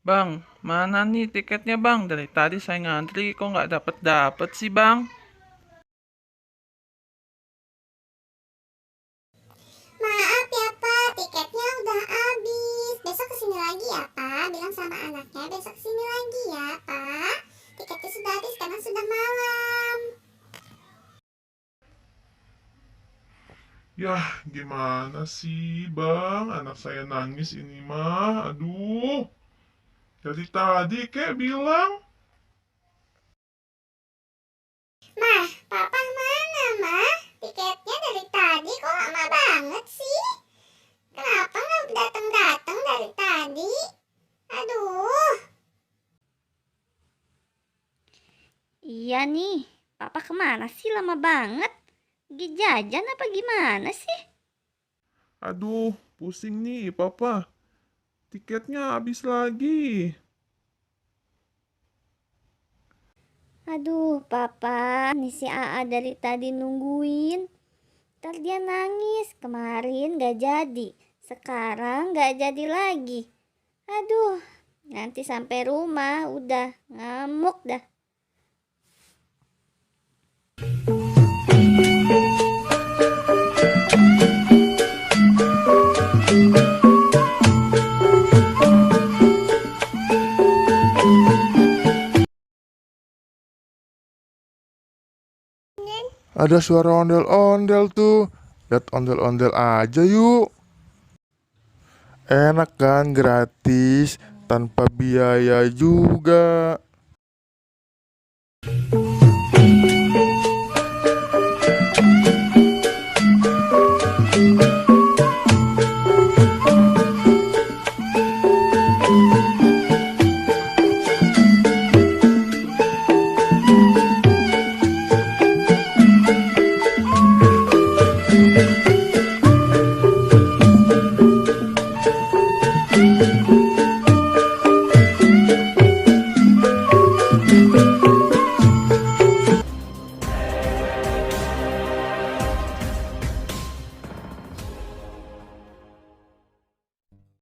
Bang, mana nih tiketnya bang? Dari tadi saya ngantri kok nggak dapet sih bang? Maaf ya Pak, tiketnya udah habis. Besok kesini lagi ya Pak. Bilang sama anaknya besok kesini lagi ya Pak. Tiketnya sudah habis karena sudah malam. Yah, gimana sih, Bang? Anak saya nangis ini mah. Aduh, dari tadi kek bilang. Mah, Papa mana Mah? Tiketnya dari tadi kok lama banget sih? Kenapa nggak datang-datang dari tadi? Aduh. Iya nih, Papa kemana sih lama banget? Pergi jajan apa gimana sih? Aduh, pusing nih, Papa. Tiketnya habis lagi. Aduh, Papa, nih si AA dari tadi nungguin. Ntar dia nangis, kemarin gak jadi, sekarang gak jadi lagi. Aduh, nanti sampai rumah udah ngamuk dah. Ada suara ondel-ondel tuh. Lihat ondel-ondel aja yuk. Enak kan, gratis, tanpa biaya juga.